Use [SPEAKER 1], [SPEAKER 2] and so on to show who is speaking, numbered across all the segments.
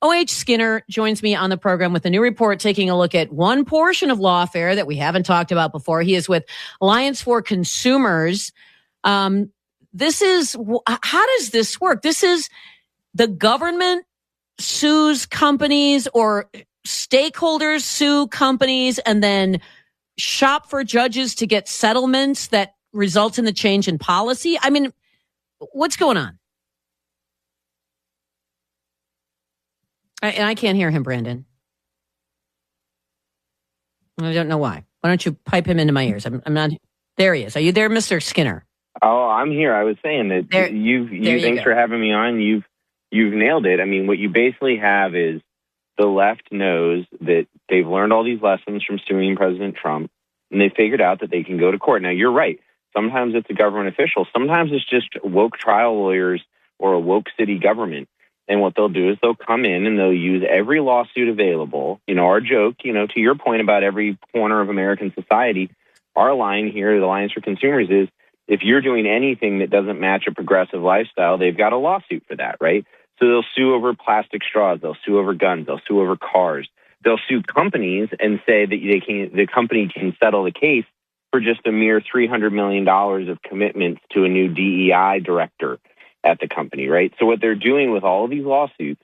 [SPEAKER 1] O.H. Skinner joins me on the program with a new report taking a look at one portion of Lawfare that we haven't talked about before. He is with Alliance for Consumers. This is, how does this work? This is the government sues companies or stakeholders sue companies and then shop for judges to get settlements that result in the change in policy. I mean, what's going on? And I can't hear him, Brandon. I don't know why. Why don't you pipe him into my ears? I'm not. There he is. Are you there, Mr. Skinner?
[SPEAKER 2] Oh, I'm here. I was saying that thanks for having me on. You've nailed it. I mean, what you basically have is the left knows that they've learned all these lessons from suing President Trump, and they figured out that they can go to court. Now, you're right. Sometimes it's a government official. Sometimes it's just woke trial lawyers or a woke city government. And what they'll do is they'll come in and they'll use every lawsuit available. You know, our joke, to your point about every corner of American society, our line here at Alliance for Consumers is if you're doing anything that doesn't match a progressive lifestyle, they've got a lawsuit for that, right? So they'll sue over plastic straws. They'll sue over guns. They'll sue over cars. They'll sue companies and say that the company can settle the case for just a mere $300 million of commitments to a new DEI director at the company, right? So what they're doing with all of these lawsuits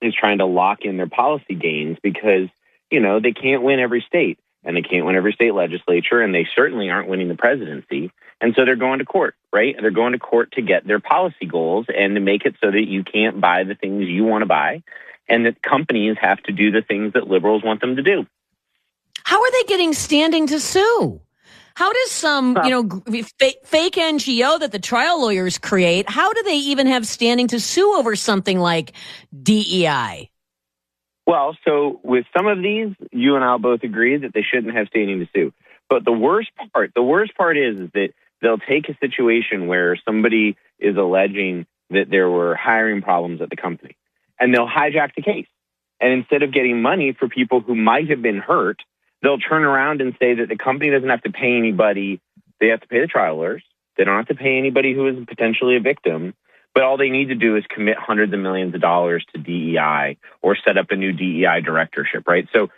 [SPEAKER 2] is trying to lock in their policy gains because, they can't win every state and they can't win every state legislature and they certainly aren't winning the presidency. And so they're going to court, right? They're going to court to get their policy goals and to make it so that you can't buy the things you want to buy and that companies have to do the things that liberals want them to do.
[SPEAKER 1] How are they getting standing to sue? How does some, fake NGO that the trial lawyers create, how do they even have standing to sue over something like DEI?
[SPEAKER 2] Well, so with some of these, you and I'll both agree that they shouldn't have standing to sue. But the worst part is that they'll take a situation where somebody is alleging that there were hiring problems at the company, and they'll hijack the case. And instead of getting money for people who might have been hurt, they'll turn around and say that the company doesn't have to pay anybody. They have to pay the trial lawyers. They don't have to pay anybody who is potentially a victim. But all they need to do is commit hundreds of millions of dollars to DEI or set up a new DEI directorship, right? So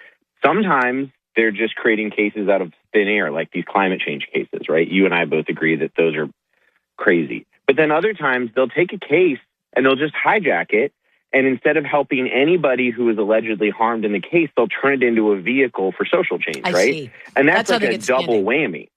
[SPEAKER 2] sometimes they're just creating cases out of thin air, like these climate change cases, right? You and I both agree that those are crazy. But then other times they'll take a case and they'll just hijack it. And instead of helping anybody who is allegedly harmed in the case, they'll turn it into a vehicle for social change, right?
[SPEAKER 1] See.
[SPEAKER 2] And that's like a double whammy.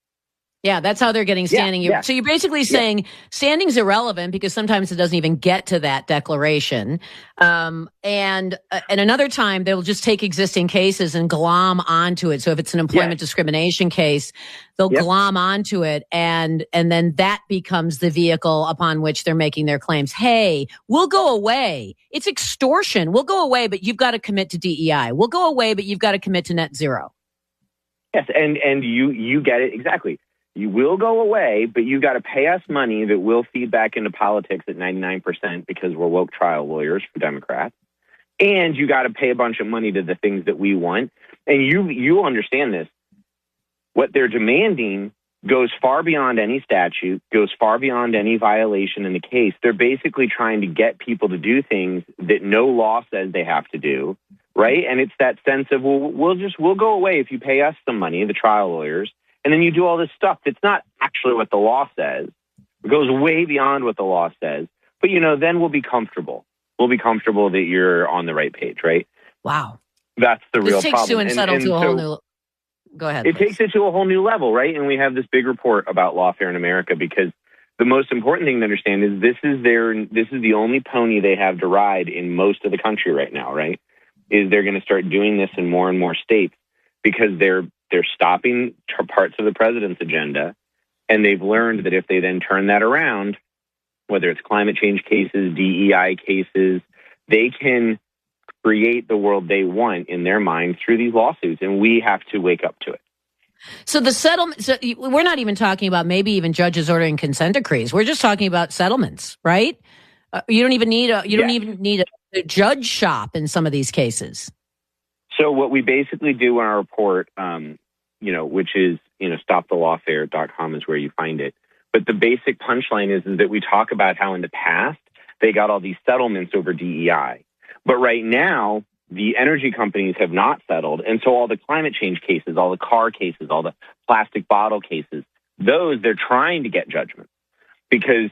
[SPEAKER 1] Yeah, that's how they're getting standing.
[SPEAKER 2] Yeah.
[SPEAKER 1] So you're basically saying standing's irrelevant because sometimes it doesn't even get to that declaration. And another time they'll just take existing cases and glom onto it. So if it's an employment discrimination case, they'll glom onto it and then that becomes the vehicle upon which they're making their claims. Hey, we'll go away. It's extortion. We'll go away, but you've got to commit to DEI. We'll go away, but you've got to commit to net zero.
[SPEAKER 2] Yes, and you get it exactly. You will go away, but you got to pay us money that will feed back into politics at 99% because we're woke trial lawyers for Democrats. And you got to pay a bunch of money to the things that we want. And you understand this. What they're demanding goes far beyond any statute, goes far beyond any violation in the case. They're basically trying to get people to do things that no law says they have to do, right? And it's that sense of, well, we'll go away if you pay us some money, the trial lawyers. And then you do all this stuff that's not actually what the law says. It goes way beyond what the law says. But, then we'll be comfortable. We'll be comfortable that you're on the right page, right?
[SPEAKER 1] Wow.
[SPEAKER 2] That's the real problem.
[SPEAKER 1] This takes to a whole new... Go ahead.
[SPEAKER 2] It takes it to a whole new level, right? And we have this big report about Lawfare in America because the most important thing to understand is this is the only pony they have to ride in most of the country right now, right? Is they're going to start doing this in more and more states because they're stopping parts of the president's agenda, and they've learned that if they then turn that around, whether it's climate change cases, DEI cases, they can create the world they want in their mind through these lawsuits, and we have to wake up to it.
[SPEAKER 1] So the settlement, so we're not even talking about maybe even judges ordering consent decrees. We're just talking about settlements, right? You don't even need a judge shop in some of these cases.
[SPEAKER 2] So what we basically do in our report, which is, stopthelawfare.com is where you find it. But the basic punchline is that we talk about how in the past they got all these settlements over DEI. But right now, the energy companies have not settled. And so all the climate change cases, all the car cases, all the plastic bottle cases, those they're trying to get judgment, because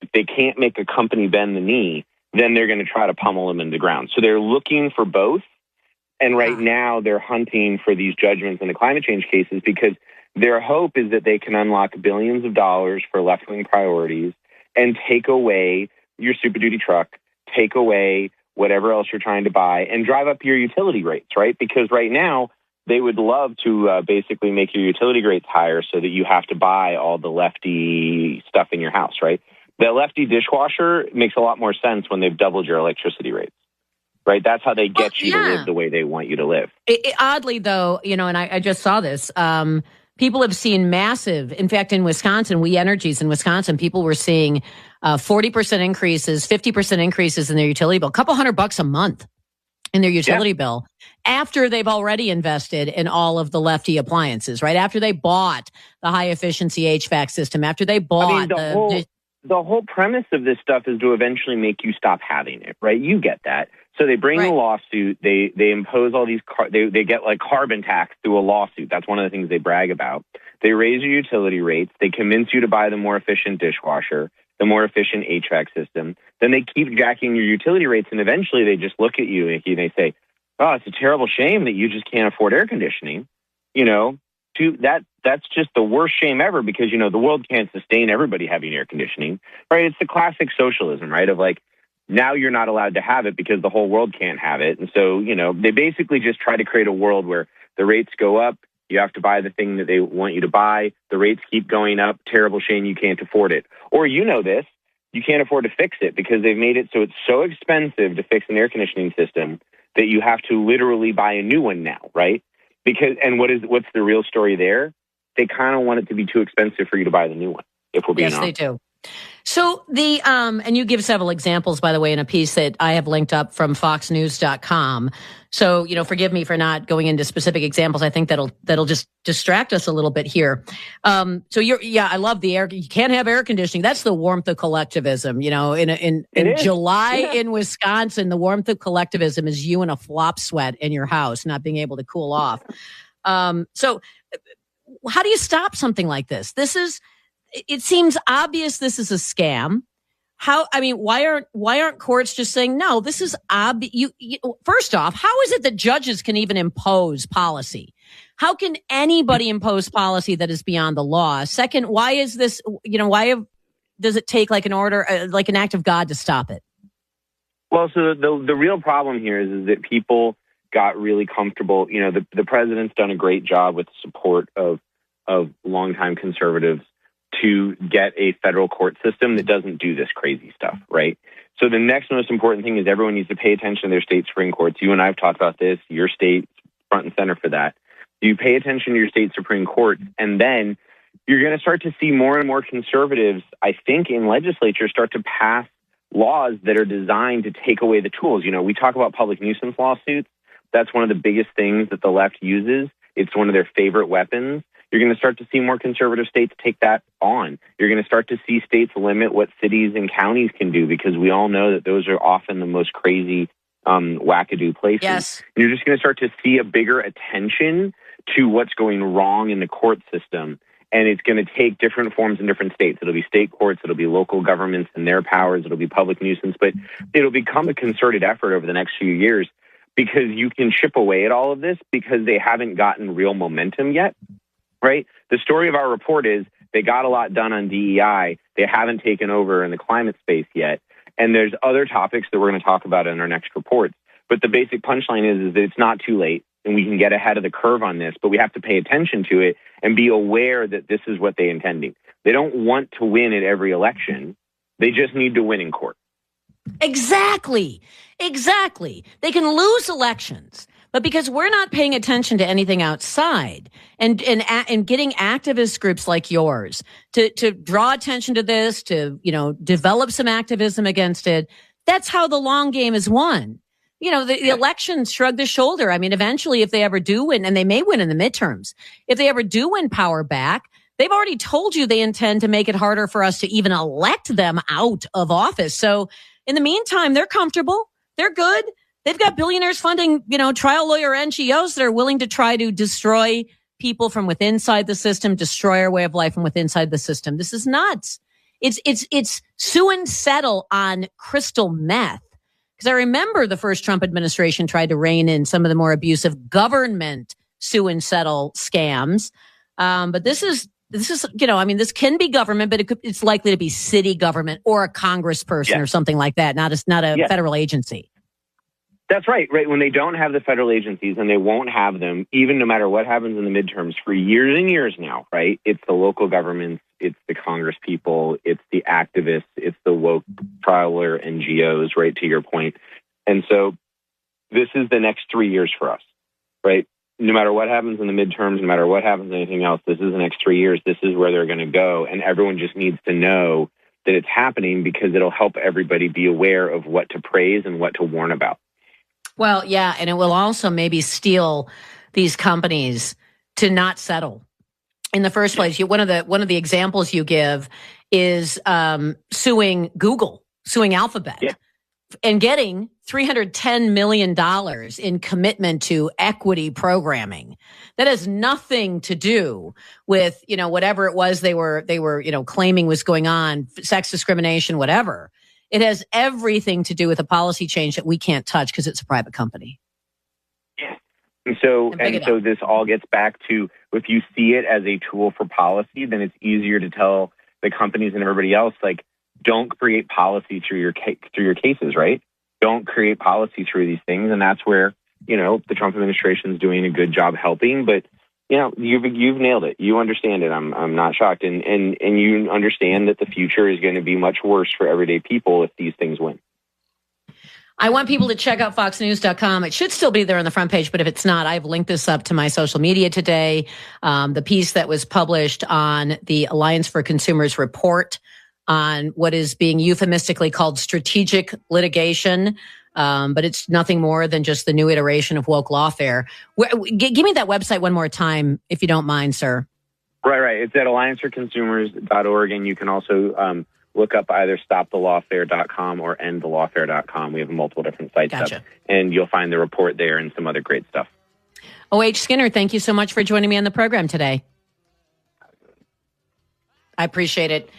[SPEAKER 2] if they can't make a company bend the knee, then they're going to try to pummel them into the ground. So they're looking for both. And right now they're hunting for these judgments in the climate change cases, because their hope is that they can unlock billions of dollars for left-wing priorities and take away your Super Duty truck, take away whatever else you're trying to buy, and drive up your utility rates, right? Because right now they would love to basically make your utility rates higher so that you have to buy all the lefty stuff in your house, right? The lefty dishwasher makes a lot more sense when they've doubled your electricity rates, right? That's how they get you to live the way they want you to live.
[SPEAKER 1] Oddly, though, and I just saw this, people have seen massive, in fact, in Wisconsin, We Energies in Wisconsin, people were seeing 40% increases, 50% increases in their utility bill, a couple $100 a month in their utility bill, after they've already invested in all of the lefty appliances, right? After they bought the high efficiency HVAC system, after they bought
[SPEAKER 2] the whole premise of this stuff is to eventually make you stop having it, right? You get that. So they bring a lawsuit. They impose all these. They get like carbon tax through a lawsuit. That's one of the things they brag about. They raise your utility rates. They convince you to buy the more efficient dishwasher, the more efficient HVAC system. Then they keep jacking your utility rates, and eventually they just look at you, Nikki, and they say, "Oh, it's a terrible shame that you just can't afford air conditioning." That's just the worst shame ever, because, the world can't sustain everybody having air conditioning, right? It's the classic socialism, right? Of like, now you're not allowed to have it because the whole world can't have it. And so, they basically just try to create a world where the rates go up. You have to buy the thing that they want you to buy. The rates keep going up. Terrible shame you can't afford it. Or this, you can't afford to fix it because they've made it so it's so expensive to fix an air conditioning system that you have to literally buy a new one now, right? What's the real story there? They kind of want it to be too expensive for you to buy the new one, if we're being honest.
[SPEAKER 1] Yes, they do. So and you give several examples, by the way, in a piece that I have linked up from foxnews.com. So, forgive me for not going into specific examples. I think that'll just distract us a little bit here. So I love the air. You can't have air conditioning. That's the warmth of collectivism. In July in Wisconsin, the warmth of collectivism is you in a flop sweat in your house, not being able to cool off. So how do you stop something like this? It seems obvious this is a scam. Why aren't courts just saying, no, this is obvious? First off, how is it that judges can even impose policy? How can anybody impose policy that is beyond the law? Second, why is this, does it take like an order, like an act of God to stop it?
[SPEAKER 2] Well, so the real problem here is that people got really comfortable. The president's done a great job with the support of longtime conservatives to get a federal court system that doesn't do this crazy stuff, right? So the next most important thing is everyone needs to pay attention to their state Supreme Courts. You and I have talked about this. Your state's front and center for that. You pay attention to your state Supreme Court, and then you're going to start to see more and more conservatives, I think, in legislature start to pass laws that are designed to take away the tools. We talk about public nuisance lawsuits. That's one of the biggest things that the left uses. It's one of their favorite weapons. You're going to start to see more conservative states take that on. You're going to start to see states limit what cities and counties can do, because we all know that those are often the most crazy wackadoo places.
[SPEAKER 1] Yes.
[SPEAKER 2] And you're just going to start to see a bigger attention to what's going wrong in the court system. And it's going to take different forms in different states. It'll be state courts. It'll be local governments and their powers. It'll be public nuisance. But it'll become a concerted effort over the next few years, because you can chip away at all of this because they haven't gotten real momentum yet. Right? The story of our report is they got a lot done on DEI. They haven't taken over in the climate space yet. And there's other topics that we're going to talk about in our next reports. But the basic punchline is that it's not too late and we can get ahead of the curve on this, but we have to pay attention to it and be aware that this is what they're intending. They don't want to win at every election. They just need to win in court.
[SPEAKER 1] Exactly. They can lose elections. But because we're not paying attention to anything outside and getting activist groups like yours to draw attention to this, to, develop some activism against it, that's how the long game is won. The elections shrug the shoulder. Eventually, if they ever do win, and they may win in the midterms, if they ever do win power back, they've already told you they intend to make it harder for us to even elect them out of office. So in the meantime, they're comfortable. They're good. They've got billionaires funding, trial lawyer NGOs that are willing to try to destroy people from within inside the system, destroy our way of life from within inside the system. This is nuts. It's sue and settle on crystal meth. Because I remember the first Trump administration tried to rein in some of the more abusive government sue and settle scams. But this is, this can be government, but it's likely to be city government or a congressperson or something like that. Not a federal agency.
[SPEAKER 2] That's right. When they don't have the federal agencies, and they won't have them, even no matter what happens in the midterms for years and years now, right? It's the local governments, it's the Congress people, it's the activists, it's the woke trial lawyer NGOs, right, to your point. And so this is the next 3 years for us, right? No matter what happens in the midterms, no matter what happens in anything else, this is the next 3 years. This is where they're going to go. And everyone just needs to know that it's happening, because it'll help everybody be aware of what to praise and what to warn about.
[SPEAKER 1] Well, yeah, and it will also maybe steel these companies to not settle in the first place. One of the examples you give is suing Google, suing Alphabet, and getting $310 million in commitment to equity programming. That has nothing to do with whatever it was they were claiming was going on, sex discrimination, whatever. It has everything to do with a policy change that we can't touch because it's a private company.
[SPEAKER 2] Yeah. And so this all gets back to, if you see it as a tool for policy, then it's easier to tell the companies and everybody else, like, don't create policy through your cases, right? Don't create policy through these things. And that's where, the Trump administration is doing a good job helping. But you've nailed it. You understand it. I'm not shocked. And you understand that the future is going to be much worse for everyday people if these things win.
[SPEAKER 1] I want people to check out foxnews.com. It should still be there on the front page, but if it's not, I've linked this up to my social media today. The piece that was published on the Alliance for Consumers report on what is being euphemistically called strategic litigation. But it's nothing more than just the new iteration of woke lawfare. Give me that website one more time, if you don't mind, sir.
[SPEAKER 2] Right. It's at allianceforconsumers.org, and you can also look up either stopthelawfare.com or endthelawfare.com. We have multiple different sites up, and you'll find the report there and some other great stuff.
[SPEAKER 1] O.H. Skinner, thank you so much for joining me on the program today. I appreciate it.